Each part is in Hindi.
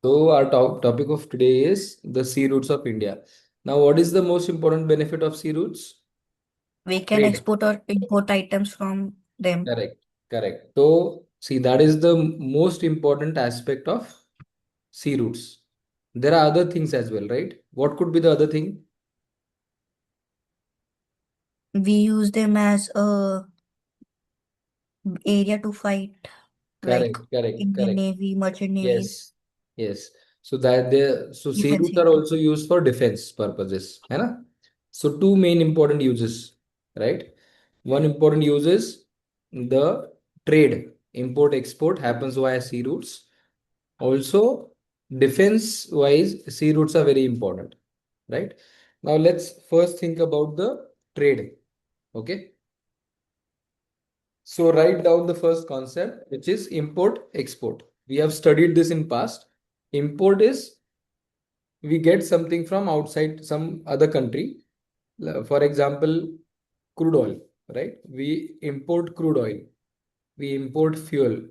So our topic of today is the sea routes of India. Now, what is the most important benefit of sea routes? We can Trade. export or import items from them. Correct. Correct. So, see, that is the most important aspect of sea routes. There are other things as well, right? What could be the other thing? We use them as a area to fight, like Correct. Correct. Indian Correct. Navy, merchant navies, Yes. Yes. So that they sea defense routes are area. also used for defense purposes. है ना? So two main important uses, right? One important use is the trade, import export happens via sea routes. Also, defense wise, sea routes are very important, right? Now let's first think about the trade. Okay. So write down the first concept, which is import export. We have studied this in past. Import is we get something from outside some other country. For example, crude oil, right? We import crude oil. We import fuel.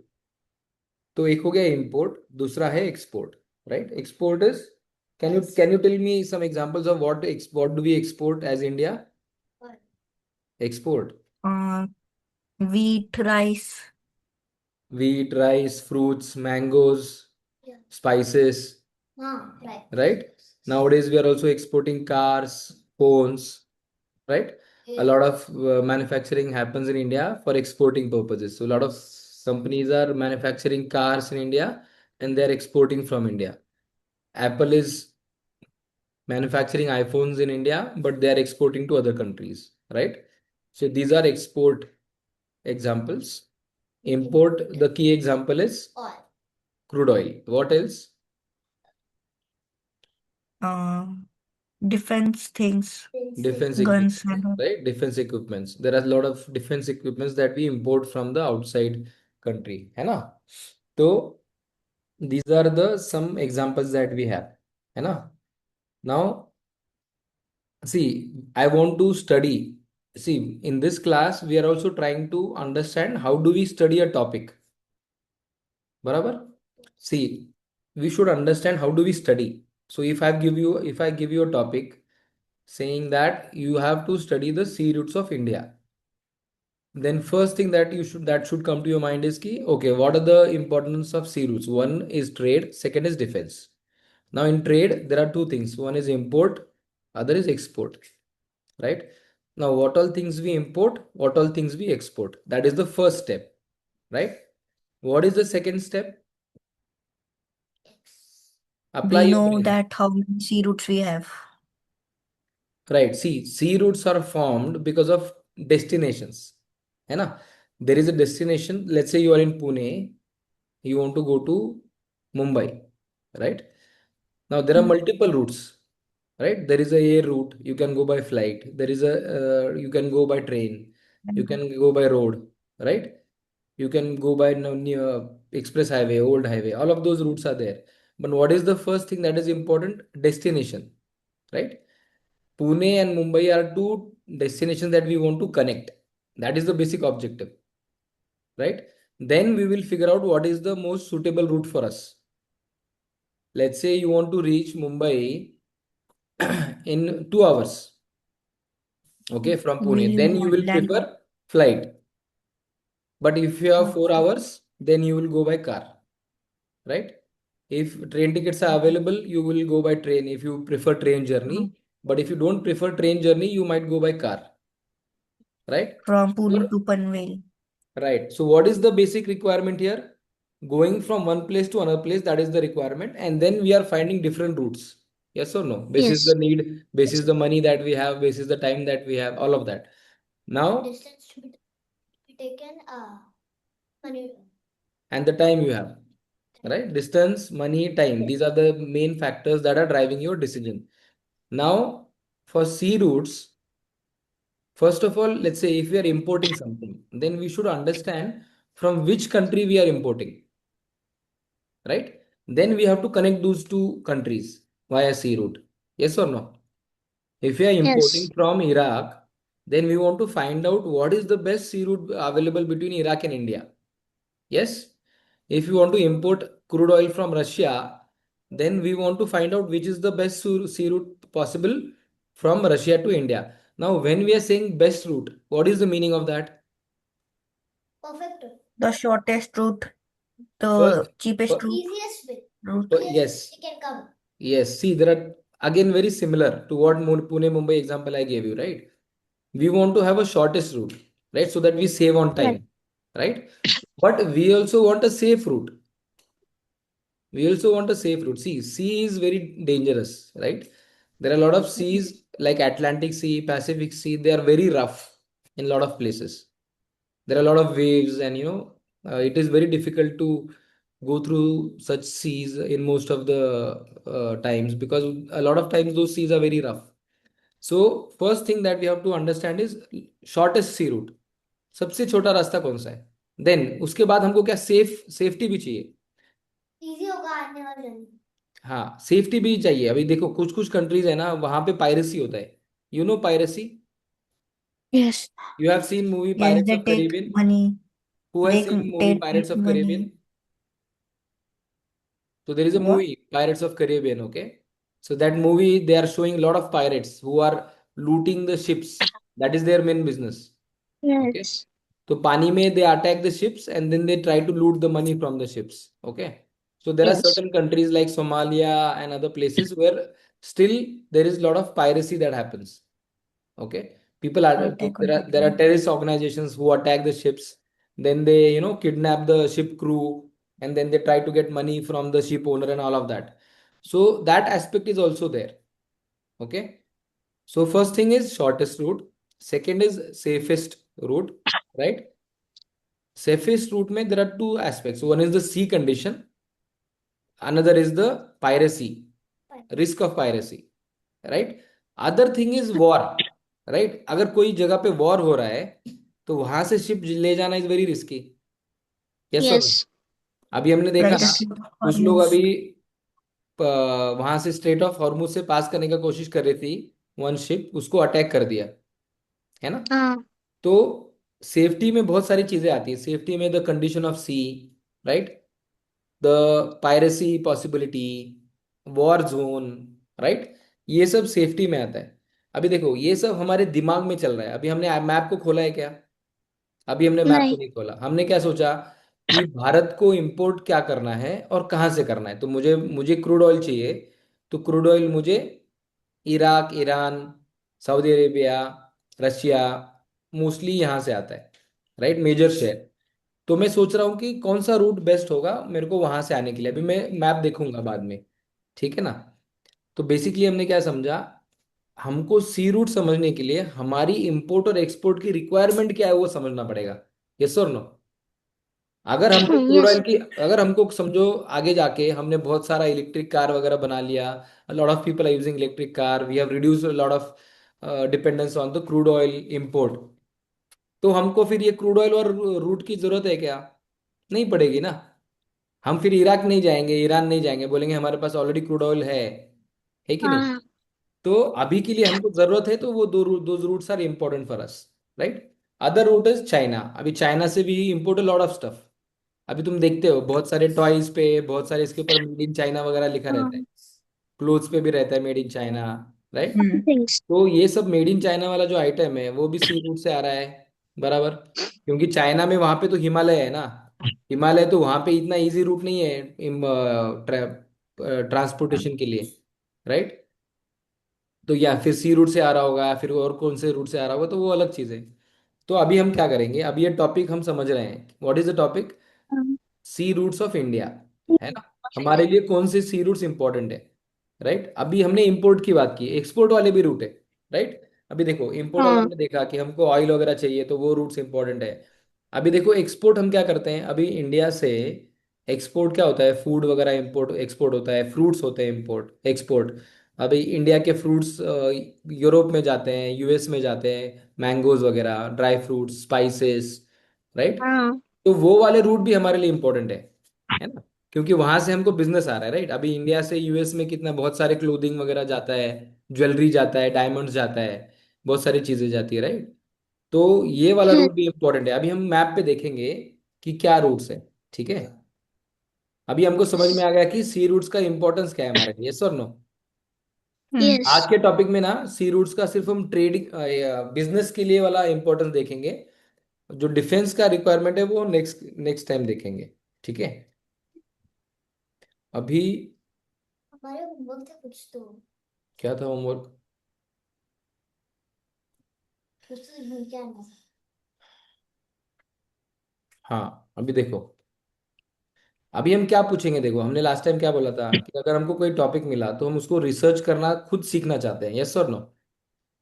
तो एक हो गया import, दूसरा है export, right? Export is can you tell me some examples of what do we export as India? Export. Uh, Wheat, rice. Wheat, rice, fruits, mangoes, spices, right? Nowadays, we are also exporting cars, phones, right? A lot of manufacturing happens in India for exporting purposes. So, a lot of companies are manufacturing cars in India and they're exporting from India. Apple is manufacturing iPhones in India, but they are exporting to other countries, right? So, these are export examples. Import, the key example is crude oil. What else? uh, Defense things, Defense guns equipment, and all. right? Defense equipments. There are a lot of defense equipments that we import from the outside country, है ना? So these are the some examples that we have, है ना? Now, see, I want to study. See, in this class, we are also trying to understand how do we study a topic. बराबर? See, we should understand how do we study. So if I give you a topic saying that you have to study the sea routes of India, then first thing that should come to your mind is ki, okay, what are the importance of sea routes? One is trade, second is defense. Now in trade there are two things, one is import, other is export, right? Now what all things we import, what all things we export, that is the first step, right? What is the second step? Apply We your know brain. that how many sea routes we have. Right. See, sea routes are formed because of destinations. है ना? There is a destination. Let's say you are in Pune. You want to go to Mumbai. Right? Now there are Mm. multiple routes. Right? There is a air route. You can go by flight. There is a you can go by train. You can go by road. Right? You can go by near express highway, old highway. All of those routes are there. But what is the first thing that is important? Destination. Right? Pune and Mumbai are two destinations that we want to connect. That is the basic objective, right? Then we will figure out what is the most suitable route for us. Let's say you want to reach Mumbai in 2 hours, okay, from Pune. We Then you will land prefer flight. But if you have uh, 4 hours, then you will go by car, right? If train tickets are available, you will go by train if you prefer train journey. But if you don't prefer train journey, you might go by car, right? from Pune Or to Panvel. right. So what is the basic requirement here? Going from one place to another place, that is the requirement. And then we are finding different routes. Yes or no? Basis the Yes. need, basis the money that we have, basis the time that we have, all of that. Now, and the time you have, right? Distance, money, time. These are the main factors that are driving your decision. Now, for sea routes, first of all, let's say if we are importing something, then we should understand from which country we are importing, right? Then we have to connect those two countries via sea route. Yes or no? If we are importing Yes. from Iraq, then we want to find out what is the best sea route available between Iraq and India. Yes? If you want to import crude oil from Russia, then we want to find out which is the best sea route possible from Russia to India. Now when we are saying best route, what is the meaning of that? Perfect. The shortest route, First, the cheapest route. Easiest way. route. yes, We can come. yes. See, there are again very similar to what Pune Mumbai example I gave you, right? We want to have a shortest route, right? So that we save on Yes. time, right? But we also want a safe route. We also want a safe route. See, sea is very dangerous, right? There are a lot of seas like Atlantic Sea, Pacific Sea. They are very rough in a lot of places. There are a lot of waves, and it is very difficult to go through such seas in most of the times, because a lot of times those seas are very rough. So first thing that we have to understand is shortest sea route. सबसे छोटा रास्ता कौन सा है? देन उसके बाद हमको क्या सेफ्टी भी चाहिए। इजी होगा आने वाला जर्नी। हाँ, सेफ्टी भी चाहिए। अभी देखो कुछ कुछ कंट्रीज है ना, वहां पे पायरेसी होता है। You know piracy? Yes. You have seen movie Yes, pirates they of take Caribbean? money. Who has They seen movie take pirates of money. Caribbean? So there is a What? movie, Pirates of Caribbean, okay? So that movie, they are showing a lot of pirates who are looting the ships. That is their main business. Okay? Yes. So पानी में they attack the ships and then they try to loot the money from the ships. Okay? So there are Yes. certain countries like Somalia and other places where still there is a lot of piracy that happens. Okay, people are Attack on there are people. terrorist organizations who attack the ships, then they kidnap the ship crew, and then they try to get money from the ship owner and all of that. So that aspect is also there. Okay, so first thing is shortest route, second is safest route, right? Safest route mein there are two aspects. One is the sea condition, another is the piracy, risk of piracy, right? Other thing is war, right? अगर कोई जगह पे वॉर हो रहा है तो वहां से शिप ले जाना इज वेरी रिस्की। यस और नो? Yes. अभी हमने देखा Like the ना, Strait of कुछ लोग Hormuz. अभी वहां से स्ट्रेट ऑफ हॉर्मुज से पास करने का कोशिश कर रही थी, वन शिप उसको अटैक कर दिया, है ना? हाँ। तो सेफ्टी में बहुत सारी चीजें आती है। सेफ्टी में the condition of sea, right, the piracy possibility, war zone, right, ये सब सेफ्टी में आता है। अभी देखो ये सब हमारे दिमाग में चल रहा है। अभी हमने मैप को खोला है क्या? अभी हमने मैप को नहीं। नहीं खोला। हमने क्या सोचा कि भारत को इंपोर्ट क्या करना है और कहाँ से करना है। तो मुझे मुझे क्रूड ऑयल चाहिए, तो क्रूड ऑयल मुझे Iraq, Iran, Saudi Arabia, Russia, mostly यहाँ से आता है, राइट, मेजर शेयर। तो मैं सोच रहा हूँ कि कौन सा रूट बेस्ट होगा मेरे को वहां से आने के लिए। अभी मैं मैप देखूंगा बाद में, ठीक है ना? तो बेसिकली हमने क्या समझा, हमको सी रूट समझने के लिए हमारी इंपोर्ट और एक्सपोर्ट की रिक्वायरमेंट क्या है वो समझना पड़ेगा। यस और नो? अगर हमको क्रूड ऑयल Yes. की, अगर हमको समझो आगे जाके हमने बहुत सारा इलेक्ट्रिक कार वगैरह बना लिया, lot of people are using electric car, we have reduce lot of dependence on the crude oil import, तो हमको फिर ये क्रूड ऑयल और रूट की जरूरत है क्या? नहीं पड़ेगी ना। हम फिर इराक नहीं जाएंगे, ईरान नहीं जाएंगे, बोलेंगे हमारे पास ऑलरेडी क्रूड ऑयल है कि नहीं? हाँ। तो अभी के लिए हमको जरूरत है तो वो दो routes are important for us, right? Other route is China. अभी चाइना से भी इम्पोर्ट लॉट ऑफ स्टफ। अभी तुम देखते हो बहुत सारे टॉयज पे, बहुत सारे इसके ऊपर मेड इन चाइना वगैरह लिखा रहता है, हाँ। क्लोथ्स पे भी रहता है made in China, right? Hmm. Things. तो ये सब मेड इन चाइना वाला जो आइटम है वो भी सी रूट से आ रहा है, बराबर। क्योंकि चाइना में वहां पे तो हिमालय है ना, हिमालय तो वहां पे इतना इजी रूट नहीं है ट्रांसपोर्टेशन के लिए, राइट? तो या फिर सी रूट से आ रहा होगा, फिर और कौन से रूट से आ रहा होगा, तो वो अलग चीज़ है। तो अभी हम क्या करेंगे, अभी ये टॉपिक हम समझ रहे हैं, व्हाट इज द टॉपिक? हाँ। सी रूट्स ऑफ इंडिया, है ना? हमारे लिए कौन से सी रूट्स इंपॉर्टेंट है, राइट? अभी हमने इंपोर्ट की बात की, एक्सपोर्ट वाले भी रूट है, राइट? अभी देखो इंपोर्ट वाला हाँ। हमने देखा कि हमको ऑयल वगैरह चाहिए तो वो रूट्स इंपॉर्टेंट है। अभी देखो एक्सपोर्ट हम क्या करते हैं, अभी इंडिया से एक्सपोर्ट क्या होता है, फूड वगैरह इंपोर्ट एक्सपोर्ट होता है, फ्रूट्स होते हैं इंपोर्ट एक्सपोर्ट। अभी इंडिया के फ्रूट्स यूरोप में जाते हैं, यूएस में जाते हैं, मैंगोज वगैरह, ड्राई फ्रूट्स, स्पाइसेस, राइट? हाँ। तो वो वाले रूट भी हमारे लिए इंपॉर्टेंट है ना? क्योंकि वहां से हमको बिजनेस आ रहा है, राइट? अभी इंडिया से यूएस में कितना बहुत सारे क्लोथिंग वगैरह जाता है, ज्वेलरी जाता है, डायमंड्स जाता है, बहुत सारी चीजें जाती है, राइट? तो ये वाला रूट भी इंपॉर्टेंट है। अभी हम मैप पे देखेंगे कि क्या रूट्स है, ठीक है? अभी हमको समझ में आ गया कि सी रूट्स का इंपॉर्टेंस क्या है हमारे लिए, यस और नो। आज Yes. के टॉपिक में ना सी रूट्स का सिर्फ हम ट्रेडिंग बिजनेस के लिए वाला इंपॉर्टेंस देखेंगे। जो डिफेंस का रिक्वायरमेंट है वो नेक्स्ट नेक्स्ट टाइम देखेंगे, ठीक है। अभी हमारे होमवर्क थे कुछ तो क्या था होमवर्क? भूल के आना था। हाँ अभी देखो, अभी हम क्या पूछेंगे, देखो हमने लास्ट टाइम क्या बोला था कि अगर हमको कोई टॉपिक मिला तो हम उसको रिसर्च करना खुद सीखना चाहते हैं, यस और नो।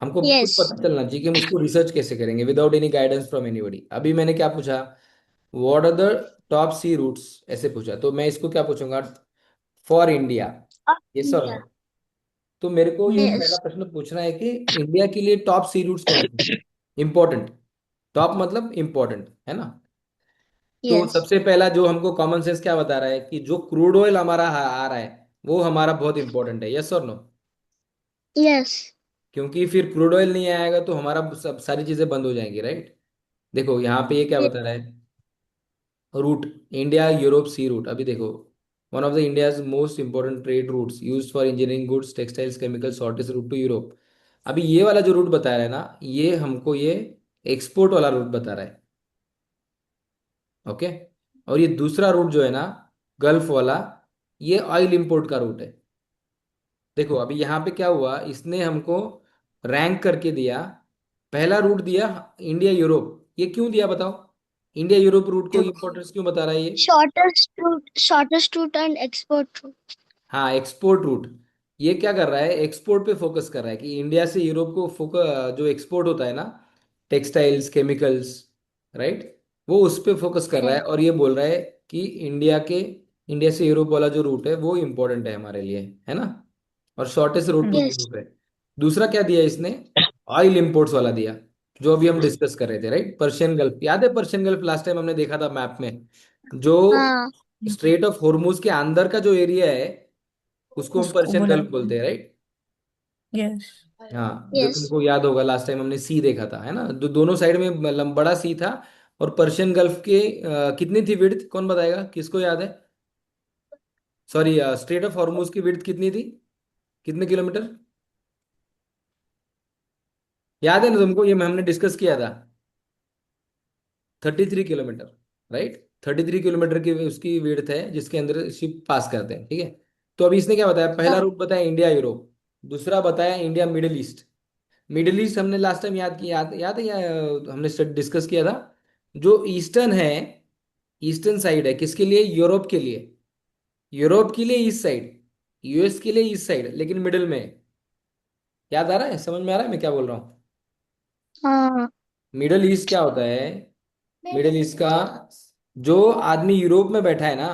हमको खुद Yes. पता चलना चाहिए कि हम उसको रिसर्च कैसे करेंगे without any guidance from anybody. अभी मैंने क्या पूछा, what are the top sea routes, ऐसे पूछा, तो मैं इसको क्या पूछूंगा, फॉर इंडिया, यस और नो। India. तो मेरे को ये पहला Yes. प्रश्न पूछना है कि इंडिया के लिए टॉप सी रूट्स कौन से, इंपॉर्टेंट, टॉप मतलब इंपॉर्टेंट, है ना। तो Yes. सबसे पहला जो हमको कॉमन सेंस क्या बता रहा है कि जो क्रूड ऑयल हमारा आ रहा है वो हमारा बहुत इंपॉर्टेंट है, यस और नो। Yes. क्योंकि फिर क्रूड ऑयल नहीं आएगा तो हमारा सब सारी चीजें बंद हो जाएंगी, राइट। देखो यहाँ पे ये क्या Yes. बता रहा है, route, India Europe sea route. अभी देखो, one of the India's most important trade routes used for engineering goods textiles chemical shortest route to Europe. अभी ये वाला जो रूट बता रहा है ना, ये हमको ये एक्सपोर्ट वाला रूट बता रहा है, ओके। और ये दूसरा रूट जो है ना, गल्फ वाला, ये ऑयल इंपोर्ट का रूट है। देखो अभी यहाँ पे क्या हुआ, इसने हमको रैंक करके दिया, पहला रूट दिया इंडिया यूरोप। ये क्यों दिया बताओ, इंडिया यूरोप रूट को क्यों? इंपॉर्टेंस क्यों बता रहा है ये? Shortest route and export route. हाँ एक्सपोर्ट रूट। ये क्या कर रहा है, एक्सपोर्ट पे फोकस कर रहा है कि इंडिया से यूरोप को फोकस, जो एक्सपोर्ट होता है ना, टेक्सटाइल्स केमिकल्स, राइट, वो उस पे फोकस कर रहा है। Yes. और ये बोल रहा है कि इंडिया से यूरोप वाला जो रूट है वो इम्पोर्टेंट है हमारे लिए, है ना। और shortest route to Yes. Europe है। दूसरा क्या दिया इसने, ऑयल इंपोर्ट्स वाला दिया, जो अभी हम डिस्कस कर रहे थे, राइट। पर्शियन गल्फ, याद है पर्शियन गल्फ, लास्ट टाइम हमने देखा था मैप में, जो हाँ. स्ट्रेट ऑफ हॉर्मुज के अंदर का जो एरिया है उसको हम उसको पर्शियन बोला गल्फ बोलते हैं, राइट। यस। हाँ जो Yes. तुमको याद होगा लास्ट टाइम हमने सी देखा था, है ना, दोनों साइड में बड़ा सी था। और पर्शियन गल्फ के कितनी थी विड्थ, कौन बताएगा, किसको याद है? सॉरी, स्ट्रेट ऑफ हॉर्मुज की विड्थ कितनी थी, कितने किलोमीटर, याद है ना तुमको, ये हमने डिस्कस किया था, 33 किलोमीटर, राइट। 33 किलोमीटर की उसकी विड्थ है जिसके अंदर शिप पास करते हैं, ठीक है। तो अभी इसने क्या बताया, पहला हाँ. रूट बताया इंडिया यूरोप, दूसरा बताया India middle east. Middle east हमने लास्ट टाइम याद किया, याद है या हमने डिस्कस किया था, जो ईस्टर्न है, ईस्टर्न साइड है किसके लिए, यूरोप के लिए, यूरोप के लिए ईस्ट साइड, यूएस के लिए ईस्ट साइड, लेकिन मिडिल में है। याद आ रहा है, समझ में आ रहा है मैं क्या बोल रहा हूँ? हाँ. मिडिल ईस्ट क्या होता है, मिडिल ईस्ट का Yes. जो आदमी यूरोप में बैठा है ना,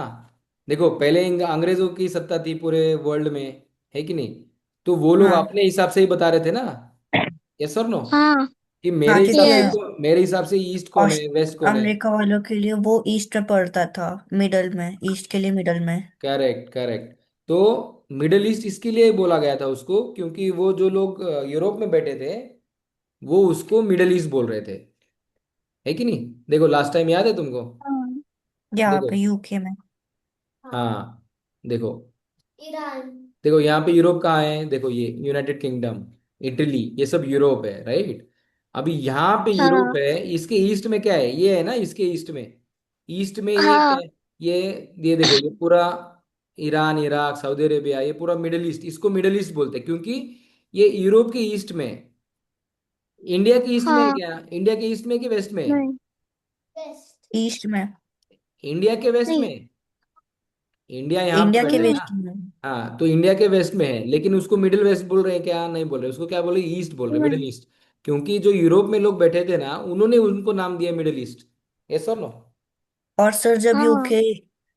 देखो पहले अंग्रेजों की सत्ता थी पूरे वर्ल्ड में, है कि नहीं, तो वो लोग हाँ अपने हिसाब से ही बता रहे थे ना, यस और नो, हाँ. कि हाँ, क्योंकि मेरे हिसाब से ईस्ट कौन है वेस्ट कौन है। अमेरिका वालों के लिए वो ईस्ट में पड़ता था, मिडल में, ईस्ट के लिए मिडल में। Correct correct. तो मिडिल ईस्ट इसके लिए बोला गया था उसको, क्योंकि वो जो लोग यूरोप में बैठे थे वो उसको मिडिल ईस्ट बोल रहे थे, है कि नहीं। देखो लास्ट टाइम याद है तुमको, हाँ. यहाँ देखो, पे यूके में। हाँ, हाँ देखो, ईरान। देखो यहाँ पे यूरोप कहाँ है, देखो ये यूनाइटेड किंगडम, इटली, ये सब यूरोप है, राइट। अभी यहाँ पे यूरोप हाँ. है, इसके ईस्ट में क्या है, ये है ना, इसके ईस्ट में, ईस्ट में ये क्या हाँ. है, ये ये देखो, ये पूरा ईरान इराक सऊदी अरेबिया, ये पूरा मिडिल ईस्ट, इसको मिडिल ईस्ट बोलते हैं क्योंकि ये यूरोप के ईस्ट में है। इंडिया के ईस्ट में है हाँ. क्या, इंडिया के ईस्ट में कि वेस्ट में है? नहीं. वेस्ट। ईस्ट में। इंडिया के वेस्ट में नहीं. है। इंडिया यहाँ पे इंडिया के बैठा है ना, वेस्ट में। हाँ तो इंडिया के वेस्ट में है, लेकिन उसको मिडिल वेस्ट बोल रहे हैं क्या, नहीं बोल रहे, उसको क्या बोल रहे, ईस्ट बोल रहे, नहीं. Middle east. क्योंकि जो यूरोप में लोग बैठे थे ना, उन्होंने उनको नाम दिया मिडिल ईस्ट, यस और नो। और सर जब हाँ. यूके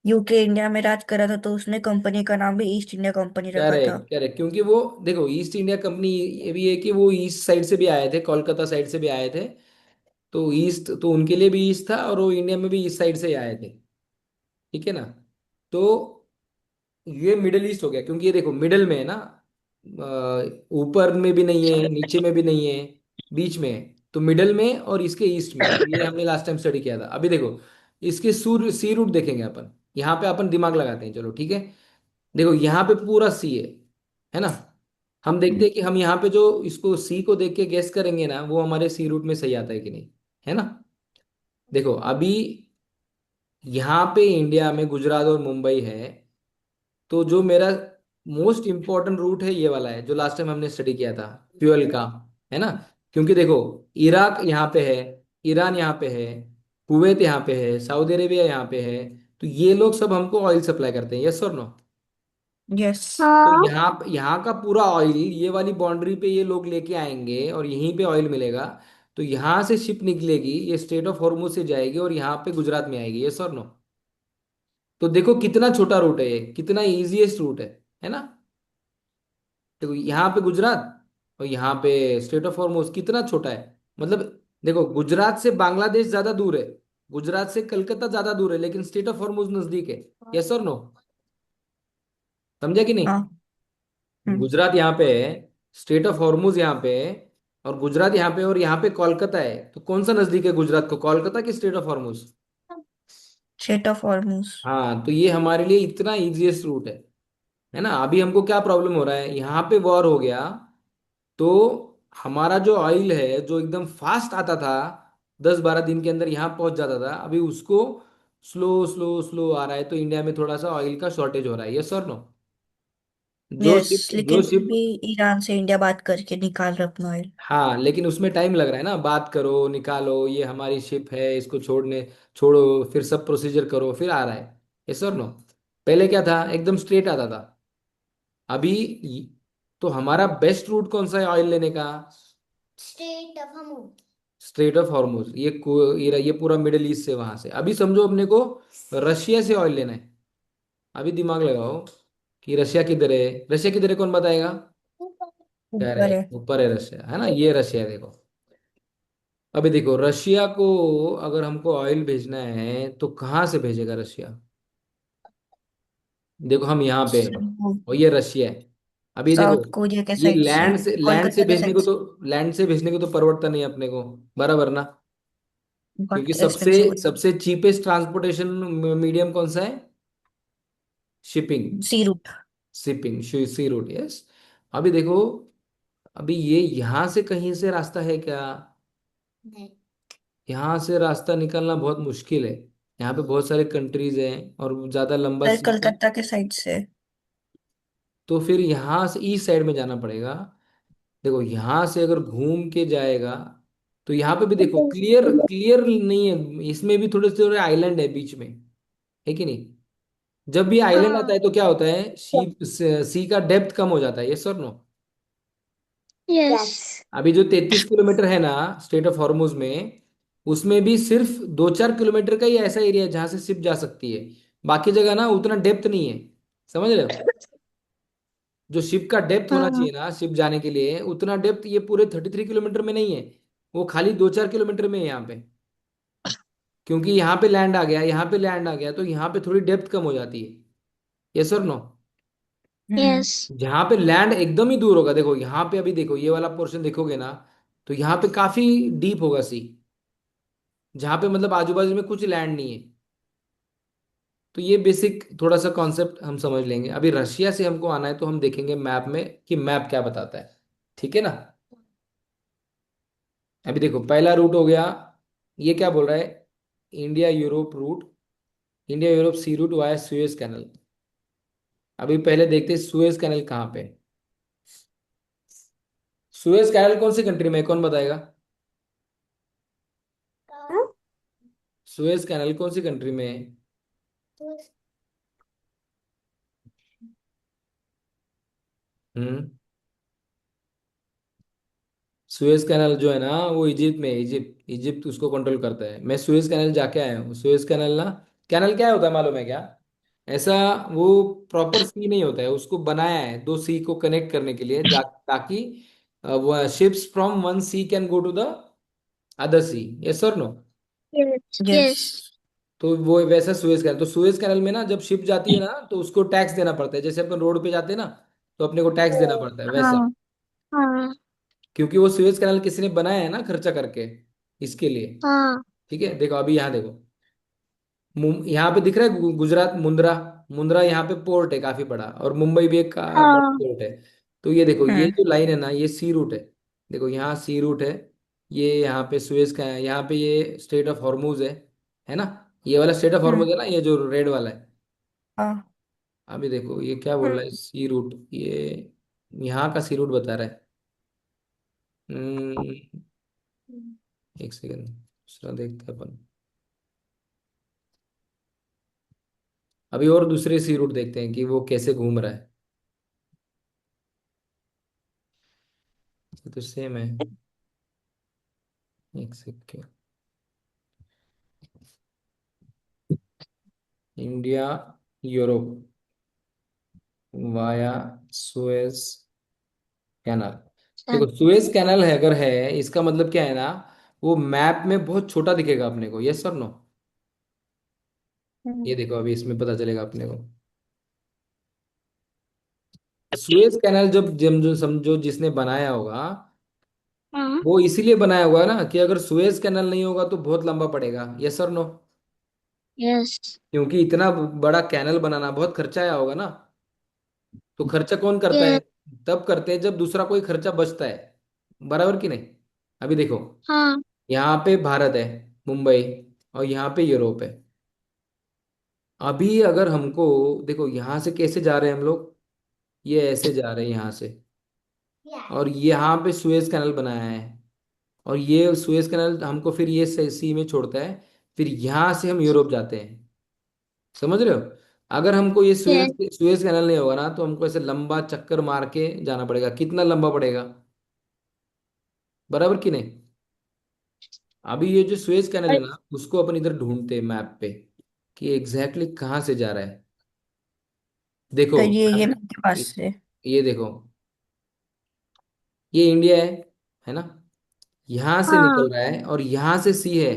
यूके इंडिया में राज करा था तो उसने कंपनी का नाम भी ईस्ट इंडिया कंपनी रखा था। करेक्ट करेक्ट, क्योंकि वो देखो ईस्ट इंडिया कंपनी, ये भी है कि वो ईस्ट साइड से भी आए थे, कोलकाता साइड से भी आए थे, तो ईस्ट तो उनके लिए भी ईस्ट था, और वो इंडिया में भी ईस्ट साइड से ही आए थे, ठीक है ना। तो ये मिडिल ईस्ट हो गया, क्योंकि ये देखो मिडिल में है ना, ऊपर में भी नहीं है नीचे में भी नहीं है, बीच में है। तो मिडिल में और इसके ईस्ट में, तो ये हमने लास्ट टाइम स्टडी किया था। अभी देखो इसके सूर सी रूट देखेंगे अपन, यहाँ पे अपन दिमाग लगाते हैं, चलो ठीक है। देखो यहाँ पे पूरा सी है ना। हम देखते हैं कि हम यहाँ पे जो इसको सी को देख के गेस करेंगे ना, वो हमारे सी रूट में सही आता है कि नहीं, है ना। देखो अभी यहाँ पे इंडिया में गुजरात और मुंबई है, तो जो मेरा मोस्ट इंपॉर्टेंट रूट है ये वाला है जो लास्ट टाइम हमने स्टडी किया था, फ्यूल का, है ना। क्योंकि देखो इराक यहाँ पे है, ईरान यहाँ पे है, कुवैत यहाँ पे है, सऊदी अरेबिया यहाँ पे है, तो ये लोग सब हमको ऑयल सप्लाई करते हैं, यस और नो। यस। तो हाँ। यहाँ का पूरा ऑयल ये वाली बाउंड्री पे ये लोग लेके आएंगे और यहीं पे ऑयल मिलेगा। तो यहाँ से शिप निकलेगी, ये स्टेट ऑफ हॉर्मुज से जाएगी और यहाँ पे गुजरात में आएगी, यस और नो। तो देखो कितना छोटा रूट है ये, कितना इजीएस्ट रूट है ना। देखो यहाँ पे गुजरात और यहाँ पे स्टेट ऑफ हॉर्मुज कितना छोटा है। मतलब देखो गुजरात से बांग्लादेश ज्यादा दूर है, गुजरात से कलकत्ता ज्यादा दूर है, लेकिन स्टेट ऑफ हॉर्मुज नजदीक है, यस और नो। समझा कि नहीं। हाँ। हम्म। गुजरात यहाँ पे है, स्टेट ऑफ हॉर्मुज यहाँ पे है, और गुजरात यहाँ पे, और यहाँ पे कोलकाता है, तो कौन सा नजदीक है गुजरात को, कोलकाता की state of Hormuz. State of Hormuz. हाँ, तो ये हमारे लिए इतना इजीएस्ट रूट है ना। अभी हमको क्या प्रॉब्लम हो रहा है, यहाँ पे वॉर हो गया, तो हमारा जो ऑयल है जो एकदम फास्ट आता था, 10-12 दिन के अंदर यहाँ पहुंच जाता था, अभी उसको स्लो स्लो स्लो आ रहा है, तो इंडिया में थोड़ा सा ऑयल का शॉर्टेज हो रहा है, यस और नो। जो यस, शिप जो लेकिन फिर शिप भी ईरान से इंडिया बात करके निकाल रहा अपना ऑयल। हाँ, लेकिन उसमें टाइम लग रहा है ना, बात करो निकालो, ये हमारी शिप है, इसको छोड़ो, फिर सब प्रोसीजर करो, फिर आ रहा है, यस और नो। पहले क्या था, एकदम स्ट्रेट आता था। अभी तो हमारा बेस्ट रूट कौन सा है ऑयल लेने का, State of Hamu. Straight of Hormuz, ये पूरा मिडिल ईस्ट से, वहां से। अभी समझो अपने को रशिया से ऑयल लेना है। अभी दिमाग लगाओ कि रशिया किधर है, रशिया किधर है, कौन बताएगा। ऊपर है। करेक्ट, ऊपर है रशिया, है ना, ये रशिया है, देखो। अभी देखो रशिया को अगर हमको ऑयल भेजना है तो कहाँ से भेजेगा रशिया। देखो हम यहाँ पे हैं और ये रशिया है। अभी देखो साउथ कोरिया के ये साइड से, लैंड से कोलकाता के भेजने साइड को से। तो लैंड से भेजने को तो परवड़ता नहीं अपने को, बराबर ना। क्योंकि बहुत सबसे एक्सपेंसिव। सबसे चीपेस्ट ट्रांसपोर्टेशन मीडियम कौन सा है, शिपिंग, सी रूट। शिपिंग, सी रूट, यस। अभी देखो, अभी ये यहाँ से कहीं से रास्ता है क्या, नहीं। यहाँ से रास्ता निकालना बहुत मुश्किल है। यहाँ पे बहुत सारे कंट्रीज हैं और ज्यादा लंबा पर सी है। कलकत्ता के साइड से। तो फिर यहाँ से ईस्ट साइड में जाना पड़ेगा। देखो यहाँ से अगर घूम के जाएगा, तो यहाँ पे भी देखो क्लियर क्लियर नहीं है, इसमें भी थोड़े थोड़े आइलैंड है बीच में, है कि नहीं। जब भी आइलैंड आता हाँ। है तो क्या होता है, सी का डेप्थ कम हो जाता है, यस और नो। यस। अभी जो 33 किलोमीटर है ना स्टेट ऑफ हॉर्मुज में, उसमें भी सिर्फ 2-4 किलोमीटर का ही ऐसा एरिया है जहां से शिप जा सकती है। बाकी जगह ना उतना डेप्थ नहीं है, समझ रहे हो। जो शिप का डेप्थ होना हाँ। चाहिए ना शिप जाने के लिए, उतना डेप्थ ये पूरे 33 किलोमीटर में नहीं है। वो खाली 2-4 किलोमीटर में है यहाँ पे। क्योंकि यहाँ पे लैंड आ गया, यहाँ पे लैंड आ गया, तो यहाँ पे थोड़ी डेप्थ कम हो जाती है, यस और नो। हम्म। यस। जहाँ पे लैंड एकदम ही दूर होगा, देखो यहाँ पे अभी देखो ये वाला पोर्शन देखोगे ना, तो यहाँ पे काफी डीप होगा सी, जहाँ पे मतलब आजू बाजू में कुछ लैंड नहीं है। तो ये बेसिक थोड़ा सा कॉन्सेप्ट हम समझ लेंगे। अभी रशिया से हमको आना है तो हम देखेंगे मैप में कि मैप क्या बताता है, ठीक है ना। अभी देखो पहला रूट हो गया, ये क्या बोल रहा है, India Europe route, India Europe sea route via Suez Canal. अभी पहले देखते हैं सुएज कैनल कहाँ पे है। सुएज कैनल कौन सी कंट्री में है, कौन बताएगा। सुएज कैनल कौन सी कंट्री में है। हम्म सुएज कैनल जो है ना वो इजिप्ट में है, इजिप्ट इजिप्ट उसको कंट्रोल करता है। मैं सुएज कैनल जाके आया हूँ, सुएज कैनल ना, कैनल क्या होता है मालूम है क्या, ऐसा वो प्रॉपर सी नहीं होता है, उसको बनाया है दो सी को कनेक्ट करने के लिए, ताकि वो ships from one sea can go to the other sea, yes और नो। यस। यस। यस। तो वो वैसा सुएज कैनल, तो सुएज कैनल में ना जब शिप जाती है ना तो उसको टैक्स देना पड़ता है, जैसे अपन रोड पे जाते हैं ना, तो अपने को टैक्स देना पड़ता है वैसा। हाँ। हाँ। क्योंकि वो सुएज कैनल किसी ने बनाया है ना खर्चा करके, इसके लिए। हाँ। ठीक है, देखो अभी यहाँ देखो, यहाँ पे दिख रहा है गुजरात, मुंद्रा। मुंद्रा यहाँ पे पोर्ट है काफी बड़ा, और मुंबई भी एक बड़ा हाँ पोर्ट है। तो ये देखो, ये हम्म जो लाइन है ना, ये सी रूट है। देखो यहाँ सी रूट है। ये यहाँ पे सुएज का है, यहाँ पे ये स्टेट ऑफ हॉर्मूज है ना। ये वाला स्टेट ऑफ हॉर्मूज हम्म है ना, ये जो रेड वाला है। हाँ अभी देखो ये क्या बोल रहा है, सी रूट, ये यहाँ का सी रूट बता रहा है। हम्म, एक सेकंड, दूसरा देखते हैं अपन। अभी और दूसरे सी रूट देखते हैं कि वो कैसे घूम रहा है। ये तो सेम है। एक second. India, Europe, via Suez canal. देखो सुएज कैनाल है अगर है, इसका मतलब क्या है ना, वो मैप में बहुत छोटा दिखेगा अपने को, यस और नो। हम्म ये देखो अभी इसमें पता चलेगा अपने को। सुएज कैनाल जब जब जो समझो जिसने बनाया होगा, हाँ वो इसीलिए बनाया होगा ना कि अगर सुएज कैनाल नहीं होगा तो बहुत लंबा पड़ेगा, यस और नो। यस क्योंकि इतना बड़ा कैनाल बनाना बहुत खर्चा आया होगा ना। तो खर्चा कौन करता है? यस तब करते हैं जब दूसरा कोई खर्चा बचता है, बराबर कि नहीं। अभी देखो, हाँ यहाँ पे भारत है, मुंबई, और यहाँ पे यूरोप है। अभी अगर हमको, देखो यहाँ से कैसे जा रहे हैं हम लोग, ये ऐसे जा रहे हैं यहाँ से, Yeah. और यहाँ पे सुएज कैनाल बनाया है, और ये सुएज कैनाल हमको फिर ये सी में छोड़ता है। फिर यहाँ से हम यूरोप जाते हैं, समझ रहे हो। अगर हमको ये यस सुएज सुएज कैनाल नहीं होगा ना, तो हमको ऐसे लंबा चक्कर मार के जाना पड़ेगा। कितना लंबा पड़ेगा, बराबर कि नहीं। अभी ये जो सुएज कैनाल है ना, उसको अपन इधर ढूंढते हैं मैप पे कि एग्जैक्टली कहाँ से जा रहा है। देखो तो ये मेरे पास से। ये देखो, ये इंडिया है ना। यहाँ से हाँ निकल रहा है और यहाँ से सी है,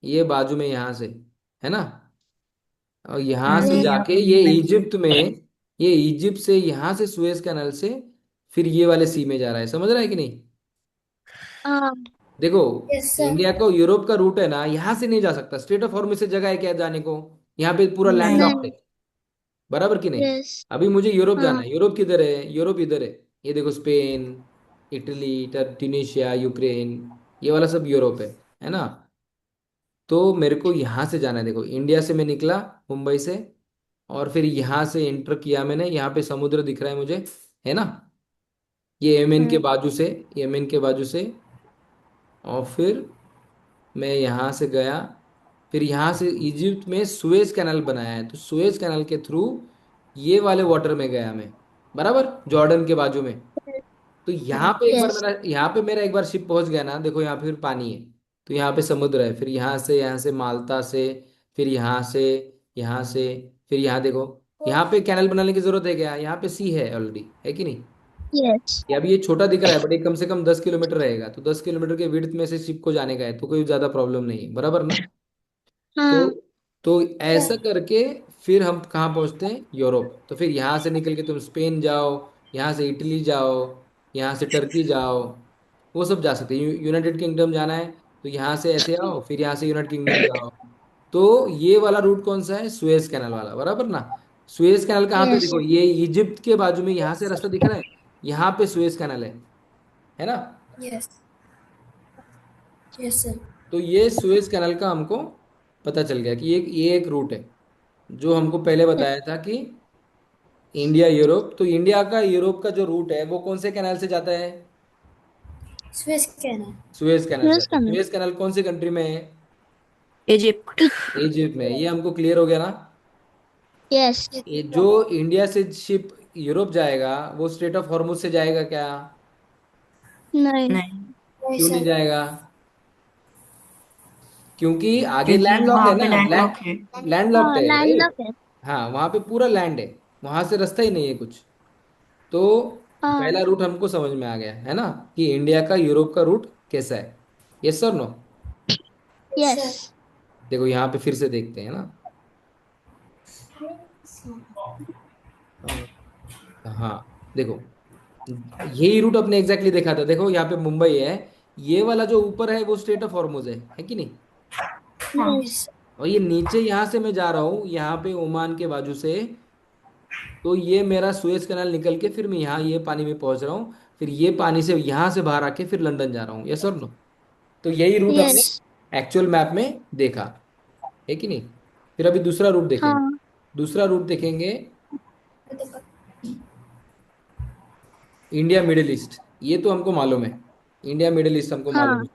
ये बाजू में यहाँ से, है ना। और यहाँ से यस यहाँ जाके पे ये मैं इजिप्ट में, ये इजिप्ट से यहाँ से सुएज कैनाल से फिर ये वाले सी में जा रहा है, समझ रहा है कि नहीं। हाँ देखो, Yes, sir. इंडिया को यूरोप का रूट है ना, यहाँ से नहीं जा सकता। स्ट्रेट ऑफ हॉर्मज़ से जगह है क्या जाने को? यहाँ पे पूरा लैंड नहीं। लॉक्ड नहीं है, बराबर कि नहीं। यस अभी मुझे यूरोप जाना हाँ है, यूरोप किधर है? यूरोप इधर है। ये देखो, स्पेन, इटली, ट्यूनीशिया, यूक्रेन, ये वाला सब यूरोप है ना। तो मेरे को यहाँ से जाना है। देखो इंडिया से मैं निकला, मुंबई से, और फिर यहाँ से एंटर किया मैंने। यहाँ पे समुद्र दिख रहा है मुझे, है ना। ये यमन के हम्म बाजू से, यमन के बाजू से, और फिर मैं यहाँ से गया। फिर यहाँ से इजिप्ट में सुएज कैनाल बनाया है, तो सुएज कैनाल के थ्रू ये वाले वाटर में गया मैं, बराबर, जॉर्डन के बाजू में। तो यहाँ पे एक बार यस मेरा, यहाँ पे मेरा एक बार शिप पहुंच गया ना, देखो यहाँ पे फिर पानी है, तो यहाँ पे समुद्र है। फिर यहाँ से माल्टा से, फिर यहाँ से, फिर यहाँ देखो, यहाँ पे कैनल बनाने की जरूरत है क्या? यहाँ पे सी है ऑलरेडी, है कि नहीं। यस ये अभी ये छोटा दिख रहा है, बट ये कम से कम 10 किलोमीटर रहेगा, तो 10 किलोमीटर के विड्थ में से शिप को जाने का है, तो कोई ज्यादा प्रॉब्लम नहीं है, बराबर ना। तो हाँ तो ऐसा करके फिर हम कहाँ पहुंचते हैं? यूरोप। तो फिर यहाँ से निकल के तुम स्पेन जाओ, यहाँ से इटली जाओ, यहाँ से टर्की जाओ, वो सब जा सकते हैं। यूनाइटेड किंगडम जाना है तो यहाँ से ऐसे आओ, फिर यहाँ से यूनाइटेड किंगडम जाओ। तो ये वाला रूट कौन सा है? सुएज कैनाल वाला, बराबर ना। सुएज कैनाल कहाँ पे? यस देखो ये इजिप्ट के बाजू में, यहाँ से रास्ता दिख रहा है, यहाँ पे सुएज कैनाल है ना। Yes. Yes, sir. तो ये सुएज कैनाल का हमको पता चल गया कि ये एक रूट है जो हमको पहले बताया था कि इंडिया यूरोप। तो इंडिया का यूरोप का जो रूट है वो कौन से कैनाल से जाता है? Swiss canal. सुएज कैनाल से यस जाता है। सुएज कैनाल कौन सी कंट्री में है? इजिप्ट। इजिप्ट में। ये हमको क्लियर हो गया ना। यस Yes, ये जो इंडिया से शिप यूरोप जाएगा, वो स्ट्रेट ऑफ हॉर्मुज से जाएगा क्या? नहीं नहीं, yes, क्यों नहीं sir. जाएगा? क्योंकि आगे क्योंकि लैंड लॉक है वहां ना, पे लैंडलॉक है। लैंड लॉक्ड हाँ है, लैंड लॉक राइट। है हाँ, वहां पे पूरा लैंड है, वहां से रास्ता ही नहीं है कुछ। तो हाँ पहला रूट हमको समझ में आ गया है ना, कि इंडिया का यूरोप का रूट कैसा है, यस और नो। Yes, yes sir. देखो यहाँ पे फिर से देखते हैं ना। हाँ देखो, यही रूट अपने एग्जैक्टली देखा था। देखो यहाँ पे मुंबई है, ये वाला जो ऊपर है वो स्टेट ऑफ हॉर्मुज है कि नहीं। हाँ यस Yes. और ये नीचे यहाँ से मैं जा रहा हूँ यहाँ पे ओमान के बाजू से, तो ये मेरा सुएज कैनाल निकल के फिर मैं यहाँ ये पानी में पहुंच रहा हूँ, फिर ये पानी से यहाँ से बाहर आके फिर लंदन जा रहा हूँ, यस और नो? तो यही रूट हमने Yes. एक्चुअल मैप में देखा, है कि नहीं? फिर अभी दूसरा रूट देखेंगे। हाँ दूसरा रूट देखेंगे, इंडिया मिडिल ईस्ट। ये तो हमको मालूम है, इंडिया मिडिल ईस्ट हमको मालूम हाँ है,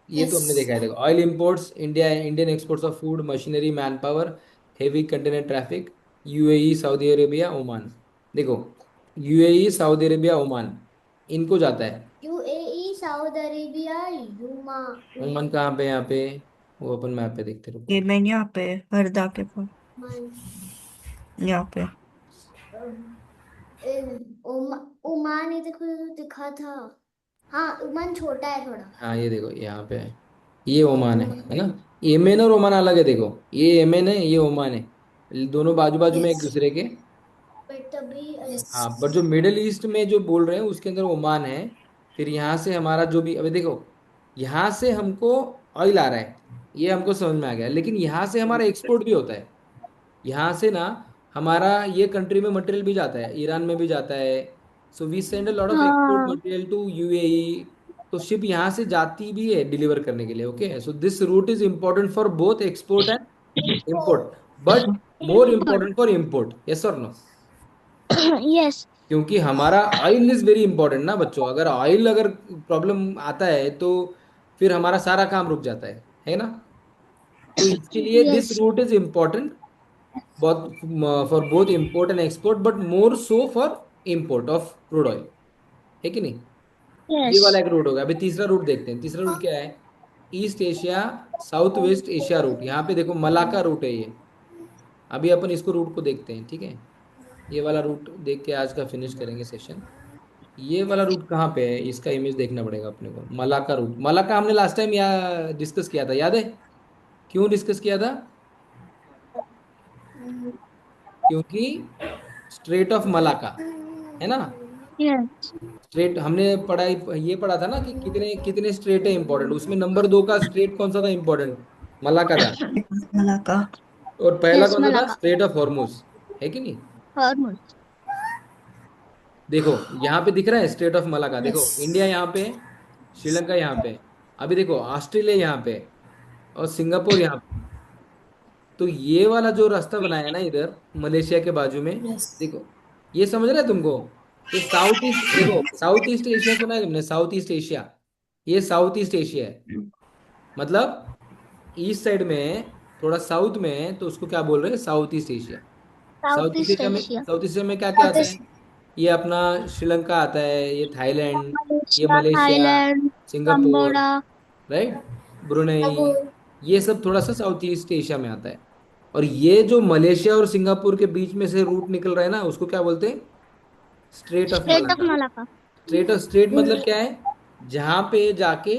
ये तो हमने देखा है। देखो, oil imports India, Indian exports of food, machinery, man power, heavy container traffic, UAE, Saudi Arabia, Oman. देखो, यूएई, सऊदी अरेबिया, ओमान, इनको जाता है। यूएई, सऊदी अरेबिया, युमा, ओमान कहाँ पे है यहाँ पे? वो अपन मैप पे देखते, रुको। ये मैंने यहाँ पे हरदा के पास, ओमान, यहाँ पे। ओमान ये देखो, दिखा था। हाँ, ओमान छोटा है थोड़ा। हाँ ये देखो यहाँ पे है, ये ओमान है ना? येमेन और ओमान अलग है, देखो ये येमेन है, ये ओमान है, दोनों बाजू बाजू में एक यस, दूसरे के। बट तभी हाँ, बट जो मिडिल ईस्ट में जो बोल रहे हैं उसके अंदर ओमान है। फिर यहाँ से हमारा जो भी, अभी देखो, यहाँ से हमको ऑयल आ रहा है, ये हमको समझ में आ गया, लेकिन यहाँ से हमारा एक्सपोर्ट भी होता है। यहाँ से ना हमारा ये कंट्री में मटेरियल भी जाता है, ईरान में भी जाता है। So we send a lot of export हाँ मटेरियल टू यूएई। तो शिप यहाँ से जाती भी है डिलीवर करने के लिए, okay? So this route is important for both export and import, but more important for import, yes और नो? यस क्योंकि हमारा ऑयल इज वेरी इंपॉर्टेंट ना बच्चों, अगर ऑयल अगर प्रॉब्लम आता है तो फिर हमारा सारा काम रुक जाता है ना? तो इसके लिए this yes route is important बहुत, for both import and export, but more so for import of crude oil, है कि नहीं? ये यस वाला एक रूट होगा। अभी तीसरा रूट देखते हैं। तीसरा रूट क्या है? East Asia, South West Asia route. यहाँ पे देखो मलाका रूट है ये। अभी अपन इसको रूट को देखते हैं, ठीक है? ये वाला रूट देख के आज का फिनिश करेंगे सेशन। ये वाला रूट कहाँ पे है, इसका इमेज देखना पड़ेगा अपने को। मलाका रूट, मलाका हमने लास्ट टाइम या डिस्कस किया था, याद है? क्यों डिस्कस किया था? क्योंकि स्ट्रेट ऑफ मलाका, है ना? यस स्ट्रेट हमने पढ़ाई, ये पढ़ा था ना कि कितने कितने स्ट्रेट है इंपॉर्टेंट, उसमें नंबर 2 का स्ट्रेट कौन सा था इंपॉर्टेंट? मलाका था। मलाका। और पहला यस कौन सा था? मलाका स्ट्रेट ऑफ हॉर्मुज, है कि नहीं? हॉर्मोन्स देखो यहाँ पे दिख रहा है स्ट्रेट ऑफ मलाका, देखो यस, इंडिया यहाँ पे है, श्रीलंका यहाँ पे है, अभी देखो ऑस्ट्रेलिया यहाँ पे है, और सिंगापुर यहाँ पे। तो ये वाला जो रास्ता बनाया है ना इधर मलेशिया के बाजू में, यस, देखो, ये समझ रहे हैं तुमको? ये साउथ ईस्ट, देखो साउथ ईस्ट एशिया सुना है तुमने? साउथ ईस्ट एशिया, ये साउथ ईस्ट एशिया है। मतलब ईस्ट साइड में है, थोड़ा साउथ में है, तो उसको क्या बोल रहे हैं? South east Asia. South south east east Asia में, एशिया साउथ एशिया में क्या क्या आता है? ये अपना श्रीलंका आता है, ये थाईलैंड, ये Malaysia Malaysia, Thailand Singapore, Cambodia right, Brunei, अब ये सब थोड़ा सा साउथ ईस्ट एशिया में आता है। और ये जो मलेशिया और सिंगापुर के बीच में से रूट निकल रहा है ना, उसको क्या बोलते हैं? Straight of straight of Malacca. Malacca strait of, straight मतलब क्या है? जहां पे जाके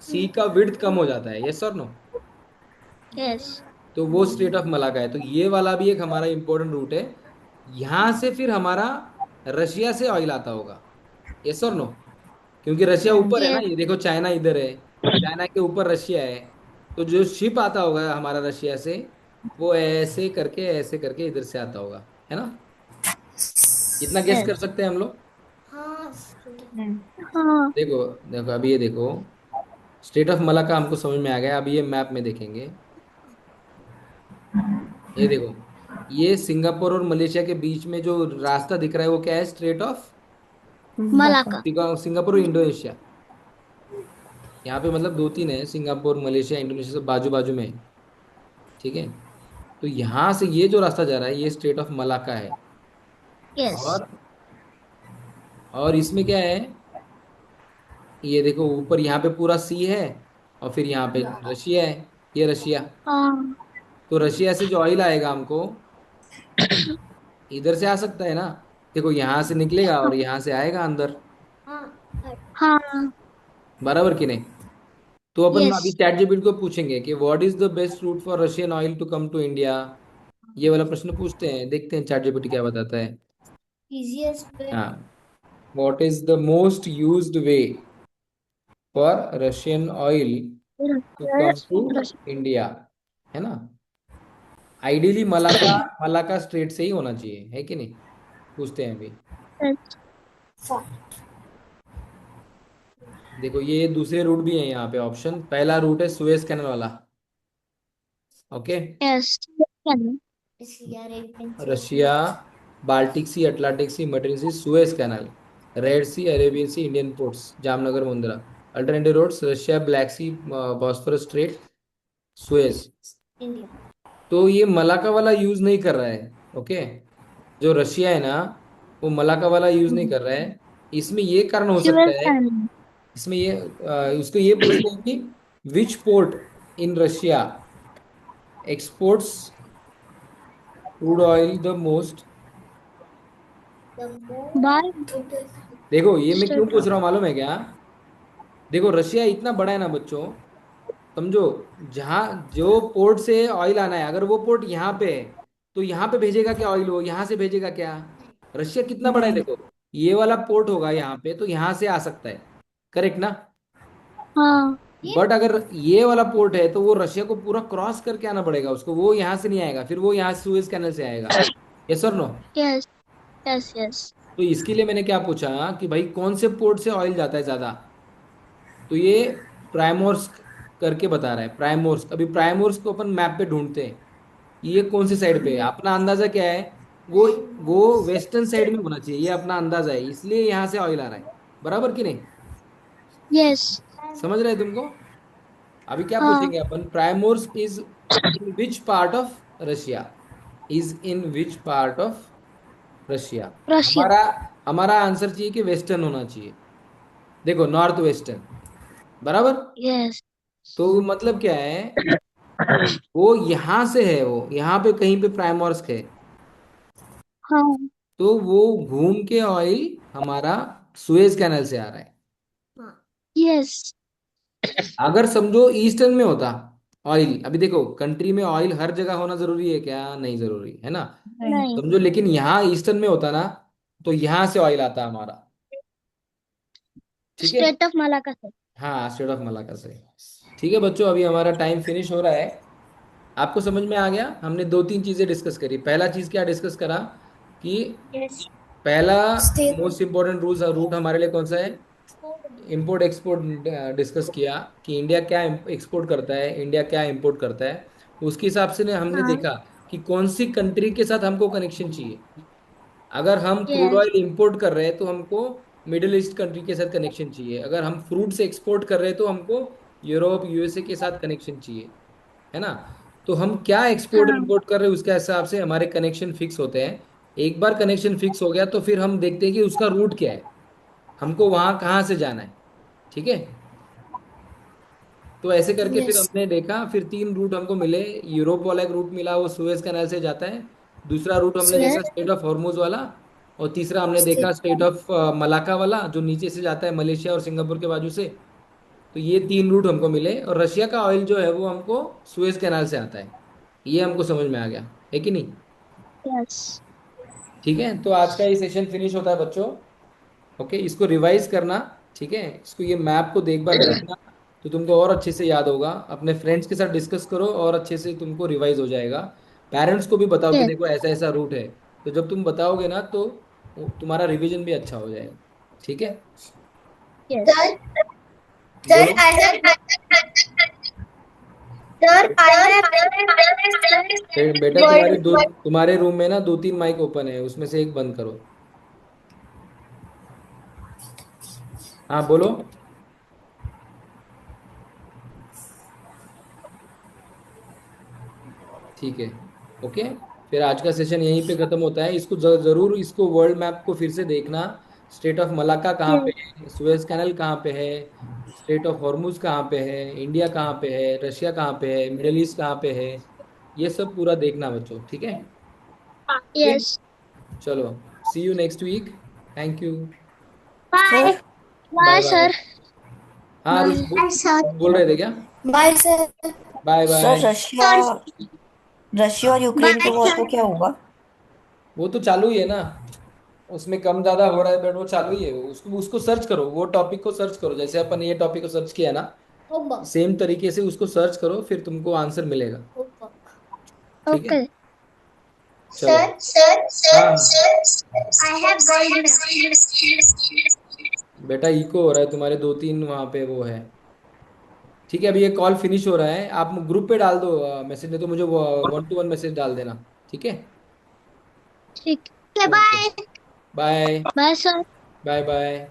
सी का विड्थ कम हो जाता है, यस और नो? यस तो वो स्ट्रेट ऑफ मलाका है। तो ये वाला भी एक हमारा इंपॉर्टेंट रूट है। यहां से फिर हमारा रशिया से ऑयल आता होगा, यस और नो? क्योंकि रशिया ऊपर है ना, यस ये देखो चाइना इधर है, चाइना के ऊपर रशिया है। तो जो शिप आता होगा हमारा रशिया से, वो ऐसे करके इधर से आता होगा, है ना? कितना गेस यस कर सकते हैं हम लोग? हाँ, हाँ देखो, देखो अभी ये देखो, स्टेट ऑफ मलाका हमको समझ में आ गया। अभी ये मैप में देखेंगे, ये देखो, ये सिंगापुर और मलेशिया के बीच में जो रास्ता दिख रहा है वो क्या है? स्ट्रेट ऑफ मलाका सिंगापुर और इंडोनेशिया। यहाँ पे मतलब दो तीन है, सिंगापुर, मलेशिया, इंडोनेशिया सब बाजू बाजू में है, ठीक है? तो यहाँ से ये जो रास्ता जा रहा है ये स्ट्रेट ऑफ मलाका है। यस और इसमें क्या है? ये देखो ऊपर यहाँ पे पूरा सी है, और फिर यहाँ पे रशिया है, ये रशिया। हाँ तो रशिया से जो ऑयल आएगा हमको, इधर से आ सकता है ना? देखो यहाँ से निकलेगा और यहाँ से आएगा अंदर, हाँ, हाँ बराबर कि नहीं? तो अपन यस अभी चैट जीपीटी को पूछेंगे कि what is the best route for Russian oil to come to India. ये वाला प्रश्न पूछते हैं, देखते हैं चैट जीपीटी क्या बताता है। Easiest way. हाँ, what is the most used way for Russian oil to come to India, है ना। आइडियली मलाका मलाका स्ट्रेट से ही होना चाहिए, है कि नहीं। पूछते हैं अभी। Yes. देखो ये दूसरे रूट भी है यहाँ पे ऑप्शन। पहला रूट है सुएज कैनल वाला। Okay. Yes. Can. Russia, Arabian Sea, Russia, Baltic Sea, Atlantic Sea, Mediterranean Sea, Suez Canal, Red Sea, Arabian Sea, Indian ports, Jamnagar, Mundra. Alternative roads Russia, Black Sea, Bosphorus Strait, Suez. India. तो ये मलाका वाला यूज नहीं कर रहा है। ओके। जो रशिया है ना, वो मलाका वाला यूज नहीं कर रहा है। इसमें ये कारण हो सकता Suez है। Canal. इसमें ये उसको ये पूछते हैं कि विच port in Russia exports crude oil the most. The By most. देखो ये मैं क्यों state पूछ of. रहा हूँ मालूम है क्या। देखो रशिया इतना बड़ा है ना बच्चों, समझो। जहां जो पोर्ट से ऑयल आना है, अगर वो पोर्ट यहाँ पे है तो यहाँ पे भेजेगा क्या ऑयल, वो यहाँ से भेजेगा क्या। रशिया कितना बड़ा है नहीं। देखो। ये वाला पोर्ट होगा यहाँ पे तो यहाँ से आ सकता है, करेक्ट ना। हाँ. ये बट अगर ये वाला पोर्ट है तो वो रशिया को पूरा क्रॉस करके आना पड़ेगा उसको, वो यहाँ से नहीं आएगा, फिर वो यहाँ सुएज कैनल से आएगा। यस और नो। Yes. Yes. Yes. तो इसके लिए मैंने क्या पूछा कि भाई कौन से पोर्ट से ऑयल जाता है ज्यादा। तो ये प्राइमोर्स्क करके बता रहा है। प्राइमोर्स्क, अभी प्राइमोर्स्क को अपन मैप पे ढूंढते हैं। ये कौन सी साइड पे है, अपना अंदाजा क्या है। वो वो वेस्टर्न साइड में होना चाहिए, ये अपना अंदाजा है, इसलिए यहाँ से ऑयल आ रहा है। बराबर कि नहीं। Yes. समझ रहे हैं तुमको। अभी क्या हाँ. पूछेंगे अपन, Primorsk is in which part of Russia. Is in which part of Russia. Russia. हमारा हमारा आंसर चाहिए कि वेस्टर्न होना चाहिए। देखो नॉर्थ वेस्टर्न। बराबर। Yes. तो मतलब क्या है, वो यहाँ से है, वो यहाँ पे कहीं पे प्राइमोर्स्क है। हाँ. तो वो घूम के ऑयल हमारा सुएज कैनल से आ रहा है। हाँ। Yes. अगर समझो ईस्टर्न में होता ऑयल, अभी देखो कंट्री में ऑयल हर जगह होना जरूरी है क्या, नहीं जरूरी है ना। नहीं। नहीं. समझो लेकिन यहाँ ईस्टर्न में होता ना, तो यहाँ से ऑयल आता हमारा। ठीक है। State of Malacca से. हाँ, स्टेट ऑफ मलाका से। ठीक है बच्चों, अभी हमारा टाइम फिनिश हो रहा है। आपको समझ में आ गया। हमने दो तीन चीजें डिस्कस करी। पहला चीज क्या डिस्कस करा कि यस। पहला state. Most important rule route हमारे लिए कौन सा है, इंपोर्ट एक्सपोर्ट। डिस्कस किया कि इंडिया क्या एक्सपोर्ट करता है, इंडिया क्या इंपोर्ट करता है। उसके हिसाब से हमने हाँ. देखा कि कौन सी कंट्री के साथ हमको कनेक्शन चाहिए। अगर हम क्रूड Yes. ऑयल इंपोर्ट कर रहे हैं तो हमको मिडिल ईस्ट कंट्री के साथ कनेक्शन चाहिए। अगर हम फ्रूट से एक्सपोर्ट कर रहे हैं तो हमको यूरोप यूएसए के साथ कनेक्शन चाहिए, है ना। तो हम क्या एक्सपोर्ट हाँ. इंपोर्ट कर रहे हैं उसके हिसाब से हमारे कनेक्शन फिक्स होते हैं। एक बार कनेक्शन फिक्स हो गया तो फिर हम देखते हैं कि उसका रूट क्या है, हमको वहां कहाँ से जाना है। ठीक है। तो ऐसे करके फिर यस। हमने देखा, फिर तीन रूट हमको मिले। यूरोप वाला एक रूट मिला, वो सुएज कैनाल से जाता है। दूसरा रूट हमने देखा Yes. स्टेट ऑफ हॉर्मुज वाला। और तीसरा हमने देखा स्टेट। स्टेट ऑफ मलाका वाला, जो नीचे से जाता है मलेशिया और सिंगापुर के बाजू से। तो ये तीन रूट हमको मिले, और रशिया का ऑयल जो है वो हमको सुएज कैनाल से आता है। ये हमको समझ में आ गया, है कि नहीं। Yes. ठीक है, तो आज का ये सेशन फिनिश होता है बच्चों। ओके, इसको रिवाइज करना। ठीक है, इसको ये मैप को एक बार देखना, तो तुमको और अच्छे से याद होगा। अपने फ्रेंड्स के साथ डिस्कस करो और अच्छे से तुमको रिवाइज हो जाएगा। पेरेंट्स को भी बताओ कि Yes. देखो ऐसा ऐसा रूट है। तो जब तुम बताओगे ना तो तुम्हारा रिवीजन भी अच्छा हो जाएगा। ठीक है। Yes. सर, सर बोलो। I have sir I have बेटा वर्ड। तुम्हारे रूम में ना दो तीन माइक ओपन है, उसमें से एक बंद करो। हाँ बोलो। ठीक है। ओके। फिर आज का सेशन यहीं पे खत्म होता है। इसको जरूर इसको वर्ल्ड मैप को फिर से देखना। स्टेट ऑफ मलाका कहाँ पे Yes. है, सुएज कैनल कहाँ पे है, स्टेट ऑफ हॉर्मुज कहाँ पे है, इंडिया कहाँ पे है, रशिया कहाँ पे है, मिडल ईस्ट कहाँ पे है। ये सब पूरा देखना बच्चों, ठीक है। ओके। Yes. चलो, see you next week. Thank you. Bye. Sir bye Bye, bye. sir. हाँ Bye. सर, बोल रहे थे क्या। Bye sir. Bye sir bye. Russia Russia और यूक्रेन के बाय वॉर सर। को क्या होगा? वो तो चालू ही है ना, उसमें कम ज्यादा हो रहा है, बट वो चालू ही है। उसको उसको सर्च करो, वो टॉपिक को सर्च करो, जैसे अपन ये टॉपिक को सर्च किया ना, होगा सेम तरीके से उसको सर्च करो, फिर तुमको आंसर मिलेगा। होगा। ठीक है, Okay. चलो। हाँ I have world map. बेटा, इको हो रहा है तुम्हारे, 2-3 वहां पे वो है। ठीक है, अभी ये कॉल फिनिश हो रहा है, आप ग्रुप पे डाल दो मैसेज, नहीं तो मुझे 1-to-1 मैसेज डाल देना। ठीक है, ठीक। Okay, okay, bye. Bye Bye, sir. Bye bye.